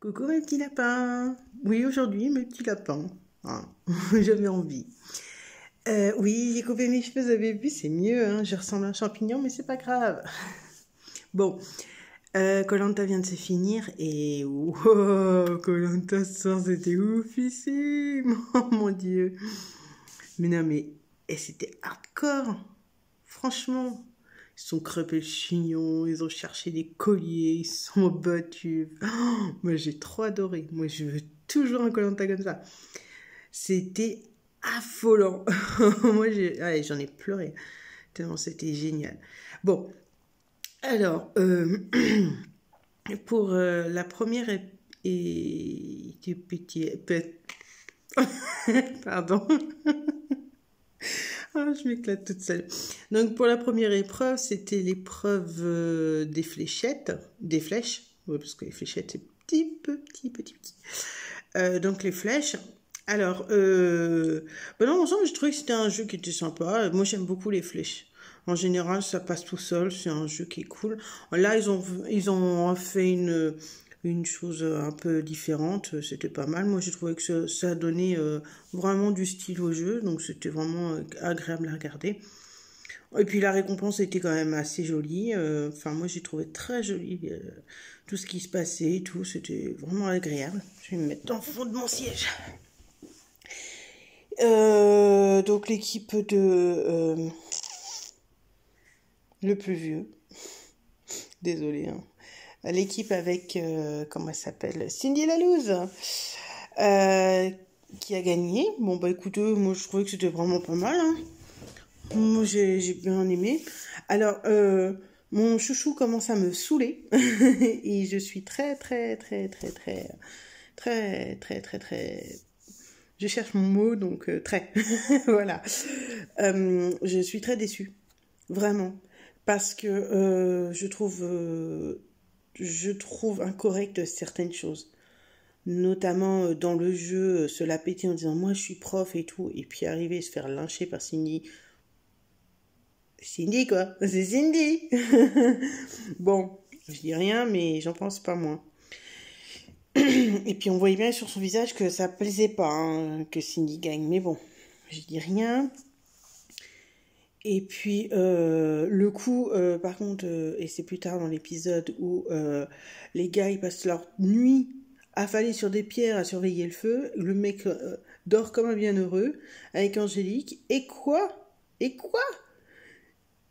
Coucou mes petits lapins. Oui, aujourd'hui, mes petits lapins. Hein, j'avais envie. Oui, j'ai coupé mes cheveux, vous avez vu, c'est mieux. Hein, je ressemble à un champignon, mais c'est pas grave. Bon, Koh-Lanta vient de se finir et wow, Koh-Lanta ce soir, c'était oufissime. Oh mon Dieu. Mais non, mais c'était hardcore. Franchement. Ils sont crêpés le chignon, ils ont cherché des colliers, ils sont battus. Oh, moi, j'ai trop adoré. Moi, je veux toujours un Koh-Lanta comme ça. C'était affolant. Moi, j'en ai pleuré. Tellement c'était génial. Bon, alors, pour la première du petit... Pardon. Ah, je m'éclate toute seule. Donc, pour la première épreuve, c'était l'épreuve des fléchettes, des flèches. Oui, parce que les fléchettes, c'est petit. Donc, les flèches. Alors, dans l'ensemble, je trouvais que c'était un jeu qui était sympa. Moi, j'aime beaucoup les flèches. En général, ça passe tout seul. C'est un jeu qui est cool. Là, ils ont fait une chose un peu différente, c'était pas mal. Moi, j'ai trouvé que ça donnait vraiment du style au jeu, donc c'était vraiment agréable à regarder. Et puis la récompense était quand même assez jolie. Enfin, moi, j'ai trouvé très joli tout ce qui se passait et tout. C'était vraiment agréable. Je vais me mettre dans le fond de mon siège. Donc l'équipe de le plus vieux. Désolée, hein. L'équipe avec, comment elle s'appelle, Cindy Lalouse, qui a gagné. Bon, bah écoutez, moi je trouvais que c'était vraiment pas mal. Hein. Moi j'ai bien aimé. Alors, mon chouchou commence à me saouler. Et je suis très... Je cherche mon mot, donc très. Voilà. Je suis très déçue. Vraiment. Parce que je trouve incorrect certaines choses. Notamment dans le jeu, se la péter en disant moi je suis prof et tout, et puis arriver à se faire lyncher par Cindy. Cindy quoi, c'est Cindy. Bon, je dis rien, mais j'en pense pas moins. Et puis on voyait bien sur son visage que ça plaisait pas hein, que Cindy gagne, mais bon, je dis rien. Et puis, le coup, par contre, et c'est plus tard dans l'épisode où les gars, ils passent leur nuit affalés sur des pierres à surveiller le feu. Le mec dort comme un bienheureux avec Angélique. Et quoi?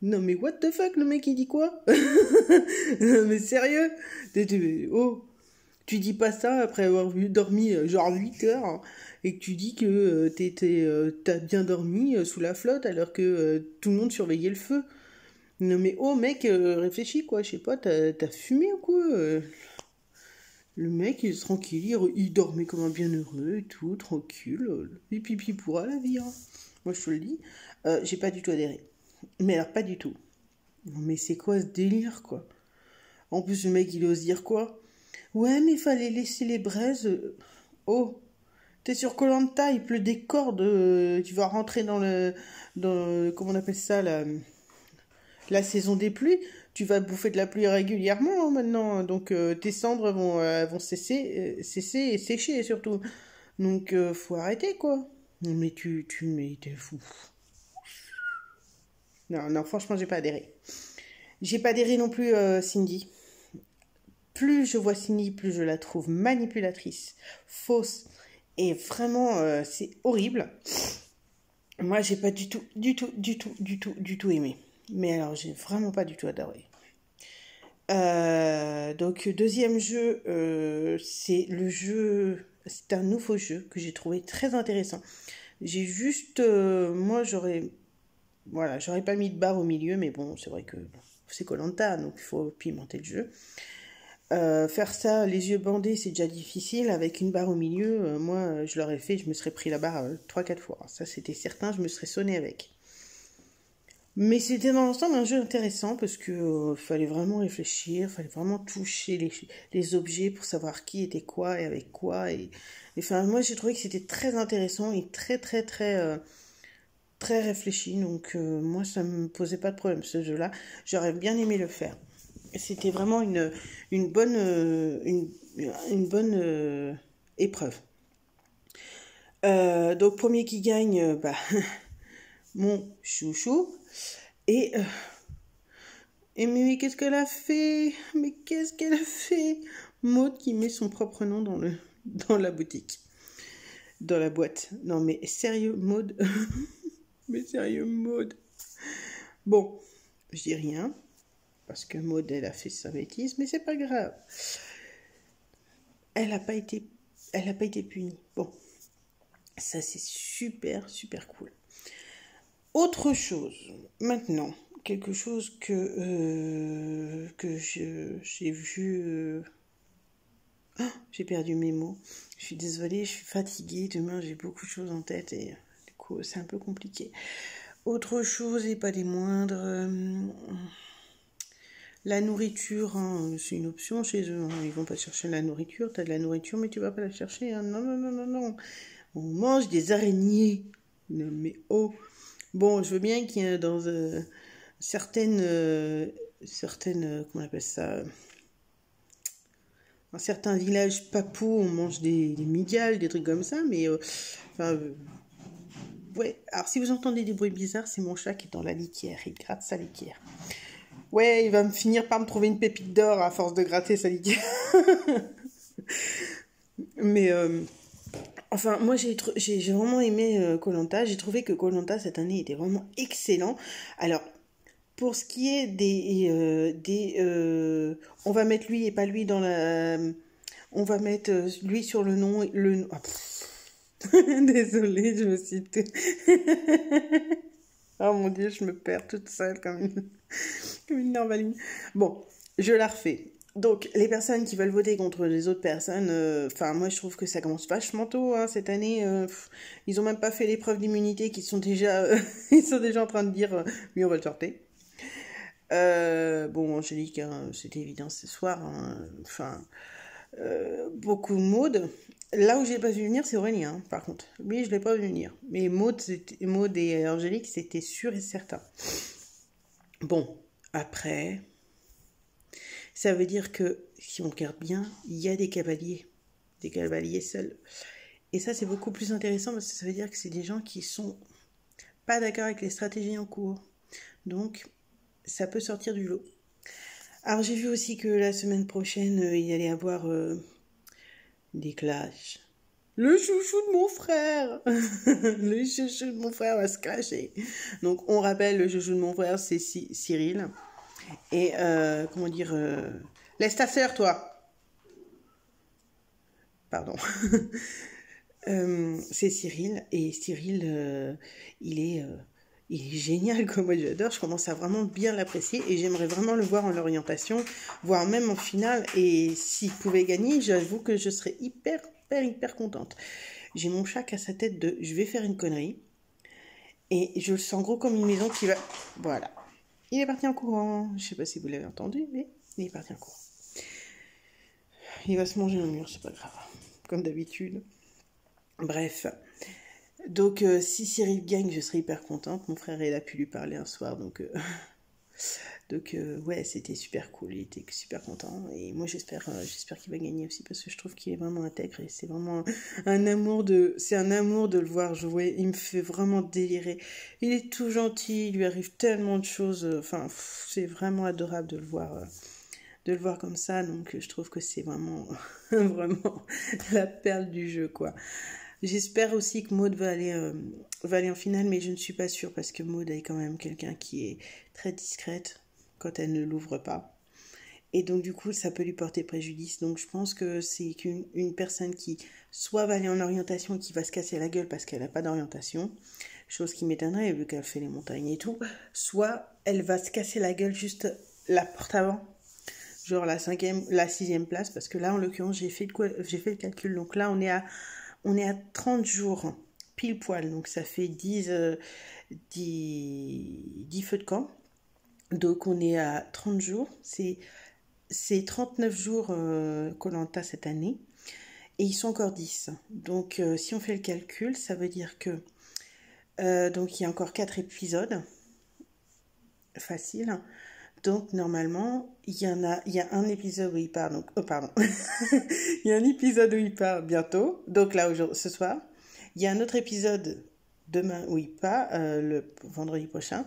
Non, mais what the fuck, le mec, il dit quoi? Mais sérieux? Oh, tu dis pas ça après avoir dormi genre 8 heures hein, et que tu dis que t'as bien dormi sous la flotte alors que tout le monde surveillait le feu. Non mais oh mec, réfléchis quoi, je sais pas, t'as fumé ou quoi Le mec il est tranquille, il dormait comme un bienheureux et tout, tranquille, et pipi pourra la vie. Hein. Moi je te le dis, j'ai pas du tout adhéré. Mais alors pas du tout. Non mais c'est quoi ce délire quoi? En plus le mec il ose dire quoi? Ouais, mais il fallait laisser les braises. Oh, t'es sur Koh-Lanta, il pleut des cordes. Tu vas rentrer comment on appelle ça, la saison des pluies. Tu vas bouffer de la pluie régulièrement hein, maintenant. Donc tes cendres vont cesser et sécher surtout. Donc faut arrêter quoi. Non mais mais t'es fou. Non, franchement, j'ai pas adhéré. J'ai pas adhéré non plus, Cindy. Plus je vois Cindy, plus je la trouve manipulatrice, fausse, et vraiment, c'est horrible. Moi, j'ai pas du tout aimé. Mais alors, j'ai vraiment pas du tout adoré. Donc, deuxième jeu, c'est un nouveau jeu que j'ai trouvé très intéressant. J'ai juste, moi, j'aurais pas mis de barre au milieu, mais bon, c'est vrai que c'est Koh-Lanta, donc il faut pimenter le jeu. Faire ça les yeux bandés c'est déjà difficile avec une barre au milieu moi je l'aurais fait, je me serais pris la barre 3-4 fois, ça c'était certain, je me serais sonné avec, mais c'était dans l'ensemble un jeu intéressant parce que fallait vraiment réfléchir, fallait vraiment toucher les objets pour savoir qui était quoi et avec quoi et enfin moi j'ai trouvé que c'était très intéressant et très réfléchi, donc moi ça me posait pas de problème ce jeu là, j'aurais bien aimé le faire. c'était vraiment une bonne, une bonne épreuve. Donc premier qui gagne, bah, mon chouchou. Et, mais qu'est-ce qu'elle a fait? Mais qu'est-ce qu'elle a fait? Maud qui met son propre nom dans la boutique. Dans la boîte. Non mais sérieux, Maud. Mais sérieux, Maud. Bon, je dis rien. Parce que Maud, elle a fait sa bêtise, mais c'est pas grave. Elle n'a pas été punie. Bon, ça c'est super, super cool. Autre chose, maintenant, quelque chose que j'ai vu... Oh, j'ai perdu mes mots. Je suis désolée, je suis fatiguée. Demain, j'ai beaucoup de choses en tête et du coup, c'est un peu compliqué. Autre chose, et pas des moindres... la nourriture, hein, c'est une option chez eux. Hein. Ils vont pas chercher la nourriture. T'as de la nourriture, mais tu vas pas la chercher. Hein. Non, non, non, non, non. On mange des araignées. Non, mais oh. Bon, je veux bien qu'il y ait dans certaines, comment on appelle ça, dans certains villages papous, on mange des mygales, des trucs comme ça, mais enfin, ouais. Alors si vous entendez des bruits bizarres, c'est mon chat qui est dans la litière, il gratte sa litière. Ouais, il va me finir par me trouver une pépite d'or à force de gratter sa litière. Mais enfin, moi j'ai vraiment aimé Koh-Lanta. J'ai trouvé que Koh-Lanta cette année était vraiment excellent. Alors, pour ce qui est on va mettre lui et pas lui dans la... On va mettre lui sur le nom... Oh, désolée, je me suis... Oh mon Dieu, je me perds toute seule comme une normaline. Bon, je la refais. Donc, les personnes qui veulent voter contre les autres personnes, enfin, moi, je trouve que ça commence vachement tôt, hein, cette année. Ils ont même pas fait l'épreuve d'immunité, qu'ils sont déjà, ils sont déjà en train de dire, lui, on va le sortir. Bon, Angélique, hein, c'était évident ce soir. Hein, enfin, beaucoup de Maud. Là où j'ai pas vu venir, c'est Aurélien, hein, par contre. Lui, je l'ai pas vu venir. Mais Maud et Angélique, c'était sûr et certain. Bon, après, ça veut dire que, si on regarde bien, il y a des cavaliers seuls. Et ça, c'est beaucoup plus intéressant parce que ça veut dire que c'est des gens qui sont pas d'accord avec les stratégies en cours. Donc, ça peut sortir du lot. Alors, j'ai vu aussi que la semaine prochaine, il y allait avoir des clashs. Le chouchou de mon frère. Le chouchou de mon frère va se clasher. Donc, on rappelle, le chouchou de mon frère, c'est Cyril. Et, comment dire... laisse ta sœur, toi. Pardon. C'est Cyril. Et Cyril, il est génial, quoi. Moi, j'adore. Je commence à vraiment bien l'apprécier. Et j'aimerais vraiment le voir en orientation, voire même en finale. Et s'il pouvait gagner, j'avoue que je serais hyper contente. J'ai mon chat qui a sa tête de je vais faire une connerie. Et je le sens gros comme une maison qui va... Voilà. Il est parti en courant. Je sais pas si vous l'avez entendu, mais il est parti en courant. Il va se manger un mur, c'est pas grave. Comme d'habitude. Bref. Donc, si Cyril gagne, je serai hyper contente. Mon frère, il a pu lui parler un soir, donc... ouais, c'était super cool, il était super content et moi j'espère qu'il va gagner aussi parce que je trouve qu'il est vraiment intègre et c'est vraiment un amour de le voir jouer, il me fait vraiment délirer. Il est tout gentil, il lui arrive tellement de choses, enfin c'est vraiment adorable de le voir comme ça, donc je trouve que c'est vraiment vraiment la perle du jeu, quoi. J'espère aussi que Maud va aller en finale, mais je ne suis pas sûre parce que Maud est quand même quelqu'un qui est très discrète quand elle ne l'ouvre pas. Et donc du coup, ça peut lui porter préjudice. Donc je pense que c'est une personne qui soit va aller en orientation et qui va se casser la gueule parce qu'elle n'a pas d'orientation, chose qui m'étonnerait vu qu'elle fait les montagnes et tout, soit elle va se casser la gueule juste la porte avant, genre la 6e place, parce que là en l'occurrence j'ai fait le calcul, donc là on est à 30 jours pile poil, donc ça fait 10 feux de camp. Donc on est à 30 jours, c'est 39 jours Koh-Lanta cette année, et ils sont encore 10. Donc si on fait le calcul, ça veut dire que donc il y a encore 4 épisodes, facile, Donc normalement, il y a un épisode où il part. Donc, oh pardon, il y a un épisode où il part bientôt. Donc là, ce soir, il y a un autre épisode demain où il part, le vendredi prochain.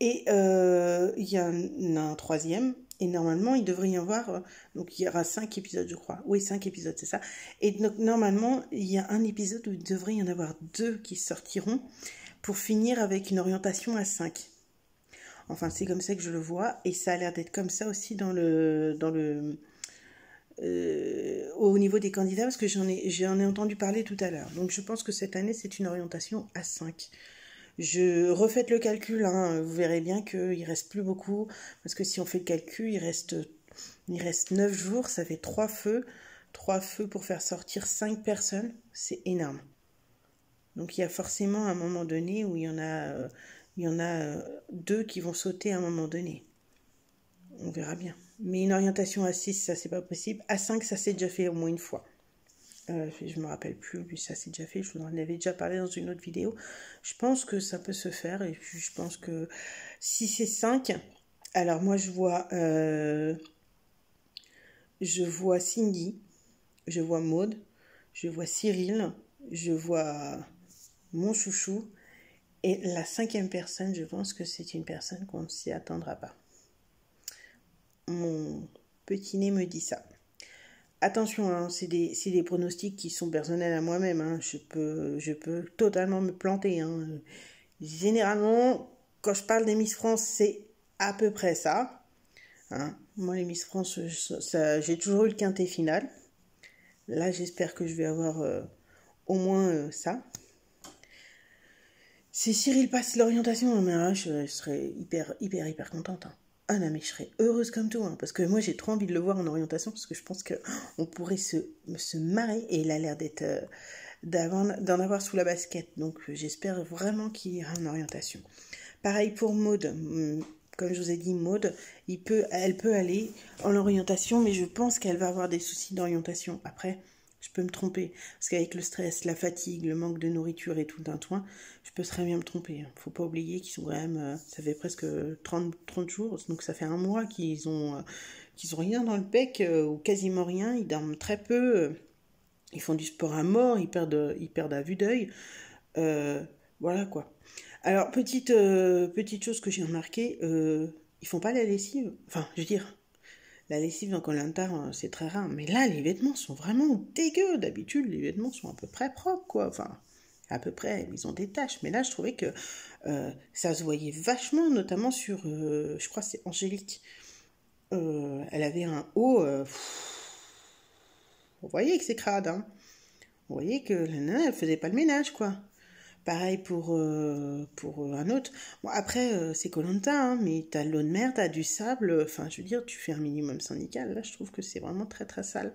Et il y en a un troisième. Et normalement, il devrait y avoir... donc, il y aura 5 épisodes, je crois. Oui, 5 épisodes, c'est ça. Et donc, normalement, il y a un épisode où il devrait y en avoir 2 qui sortiront pour finir avec une orientation à 5. Enfin, c'est comme ça que je le vois. Et ça a l'air d'être comme ça aussi au niveau des candidats, parce que j'en ai entendu parler tout à l'heure. Donc, je pense que cette année, c'est une orientation à 5. Je refais le calcul, hein, vous verrez bien qu'il reste plus beaucoup, parce que si on fait le calcul, il reste 9 jours, ça fait 3 feux pour faire sortir 5 personnes, c'est énorme. Donc il y a forcément un moment donné où il y en a 2 qui vont sauter à un moment donné. On verra bien. Mais une orientation à 6, ça c'est pas possible. À 5, ça s'est déjà fait au moins une fois. Je me rappelle plus, mais ça c'est déjà fait, je vous en avais déjà parlé dans une autre vidéo. Je pense que ça peut se faire, et puis je pense que si c'est 5, alors moi je vois Cindy, je vois Maud, je vois Cyril, je vois mon chouchou, et la 5e personne, je pense que c'est une personne qu'on ne s'y attendra pas. Mon petit nez me dit ça. Attention, hein, c'est des pronostics qui sont personnels à moi-même. Hein. Je peux totalement me planter. Hein. Généralement, quand je parle des Miss France, c'est à peu près ça. Hein. Moi, les Miss France, j'ai toujours eu le quintet final. Là, j'espère que je vais avoir au moins ça. Si Cyril passe l'orientation, je serais hyper contente. Hein. Ah non, mais je serais heureuse comme tout, hein, parce que moi j'ai trop envie de le voir en orientation, parce que je pense qu'on pourrait se marrer, et il a l'air d'en avoir sous la basket, donc j'espère vraiment qu'il ira en orientation. Pareil pour Maud, comme je vous ai dit, Maud, elle peut aller en orientation, mais je pense qu'elle va avoir des soucis d'orientation. Après, je peux me tromper, parce qu'avec le stress, la fatigue, le manque de nourriture et tout un toin, je peux très bien me tromper. Faut pas oublier qu'ils sont quand même, ça fait presque 30 jours, donc ça fait un mois qu'ils ont rien dans le bec, ou quasiment rien, ils dorment très peu, ils font du sport à mort, ils perdent à vue d'œil, voilà quoi. Alors, petite chose que j'ai remarqué, ils font pas la lessive, enfin, je veux dire... La lessive dans Koh-Lanta, c'est très rare. Mais là, les vêtements sont vraiment dégueux. D'habitude, les vêtements sont à peu près propres, quoi. Enfin, à peu près, ils ont des taches. Mais là, je trouvais que ça se voyait vachement, notamment sur, je crois que c'est Angélique. Elle avait un haut... vous voyez que c'est crade, hein. Vous voyez que la nana, elle faisait pas le ménage, quoi. Pareil pour un autre. Bon, après, c'est Koh-Lanta, hein, mais t'as de l'eau de mer, t'as du sable. Enfin, je veux dire, tu fais un minimum syndical. Là, je trouve que c'est vraiment très sale.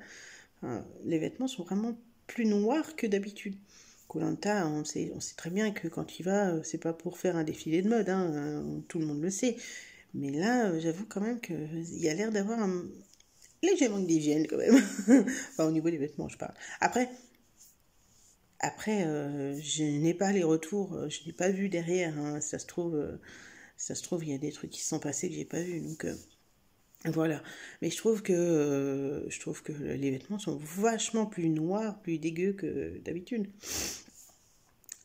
Enfin, les vêtements sont vraiment plus noirs que d'habitude. Koh-Lanta, on sait très bien que quand il va, c'est pas pour faire un défilé de mode. Hein, tout le monde le sait. Mais là, j'avoue quand même qu'il y a l'air d'avoir un léger manque d'hygiène quand même. Enfin, au niveau des vêtements, je parle. Après, je n'ai pas les retours, je n'ai pas vu derrière. Hein, ça se trouve, il y a des trucs qui se sont passés que j'ai pas vu. Donc voilà. Mais je trouve que les vêtements sont vachement plus noirs, plus dégueux que d'habitude.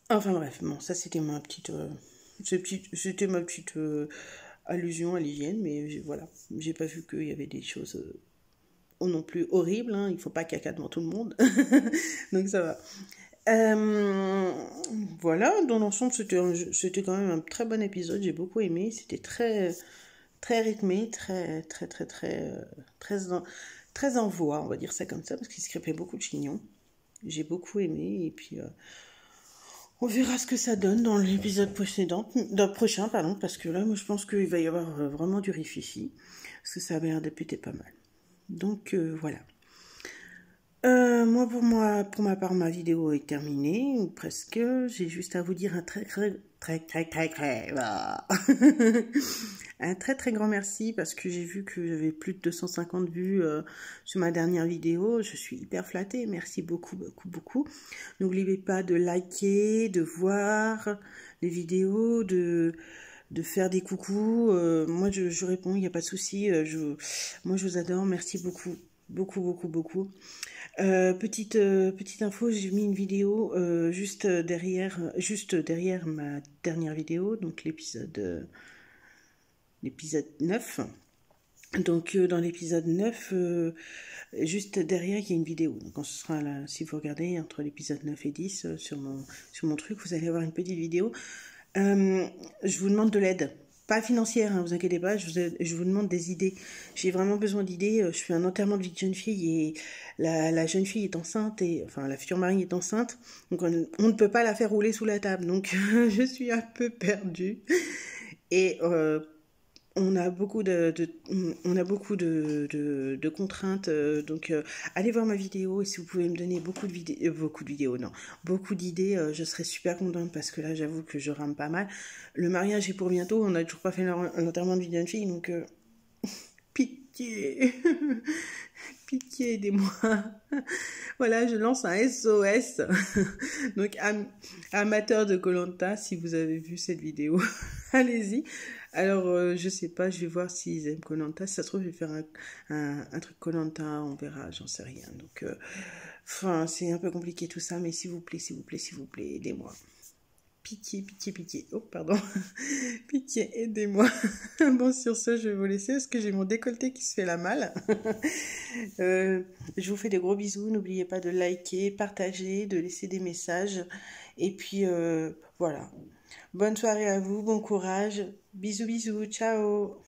Enfin bref, bon, ça c'était ma petite, allusion à l'hygiène, mais voilà, j'ai pas vu qu'il y avait des choses non plus horribles. Hein, il faut pas caca devant tout le monde, donc ça va. Voilà, dans l'ensemble, c'était quand même un très bon épisode, j'ai beaucoup aimé, c'était très rythmé, très en voix, on va dire ça comme ça, parce qu'il se crêpait beaucoup de chignons. J'ai beaucoup aimé, et puis on verra ce que ça donne dans l'épisode prochain, parce que là, moi, je pense qu'il va y avoir vraiment du rififi, parce que ça a l'air de péter pas mal. Donc, voilà. Moi, pour ma part, ma vidéo est terminée, ou presque. J'ai juste à vous dire un un très grand merci, parce que j'ai vu que j'avais plus de 250 vues sur ma dernière vidéo. Je suis hyper flattée. Merci beaucoup. N'oubliez pas de liker, de voir les vidéos, de de faire des coucous. Moi, je réponds, il n'y a pas de souci. Moi, je vous adore. Merci beaucoup. Beaucoup, beaucoup, beaucoup. Petite info, j'ai mis une vidéo juste derrière ma dernière vidéo, donc l'épisode 9. Donc dans l'épisode 9, juste derrière, il y a une vidéo. Donc quand ce sera là, si vous regardez entre l'épisode 9 et 10 sur mon truc, vous allez avoir une petite vidéo. Je vous demande de l'aide. Pas financière, hein, vous inquiétez pas, je vous demande des idées. J'ai vraiment besoin d'idées. Je fais un enterrement de vie de jeune fille et la jeune fille est enceinte, enfin la future Marie est enceinte, donc on ne peut pas la faire rouler sous la table. Donc je suis un peu perdue. Et on a beaucoup de contraintes, donc allez voir ma vidéo et si vous pouvez me donner beaucoup de d'idées, je serais super contente parce que là j'avoue que je rame pas mal. Le mariage est pour bientôt, on n'a toujours pas fait l'enterrement de vie d'une fille, donc pitié, pitié, aidez-moi. Voilà, je lance un SOS. Donc amateurs de Koh-Lanta, si vous avez vu cette vidéo, allez-y. Alors, je sais pas, je vais voir s'ils aiment Koh-Lanta. Si ça se trouve, je vais faire un truc Koh-Lanta, on verra, j'en sais rien. Donc, enfin, c'est un peu compliqué tout ça, mais s'il vous plaît, s'il vous plaît, s'il vous plaît, aidez-moi. Pitié, pitié, pitié. Oh, pardon. Pitié, aidez-moi. Bon, sur ce, je vais vous laisser parce que j'ai mon décolleté qui se fait la malle. Je vous fais des gros bisous. N'oubliez pas de liker, partager, de laisser des messages. Et puis, voilà. Bonne soirée à vous, bon courage. Bisous, bisous, ciao.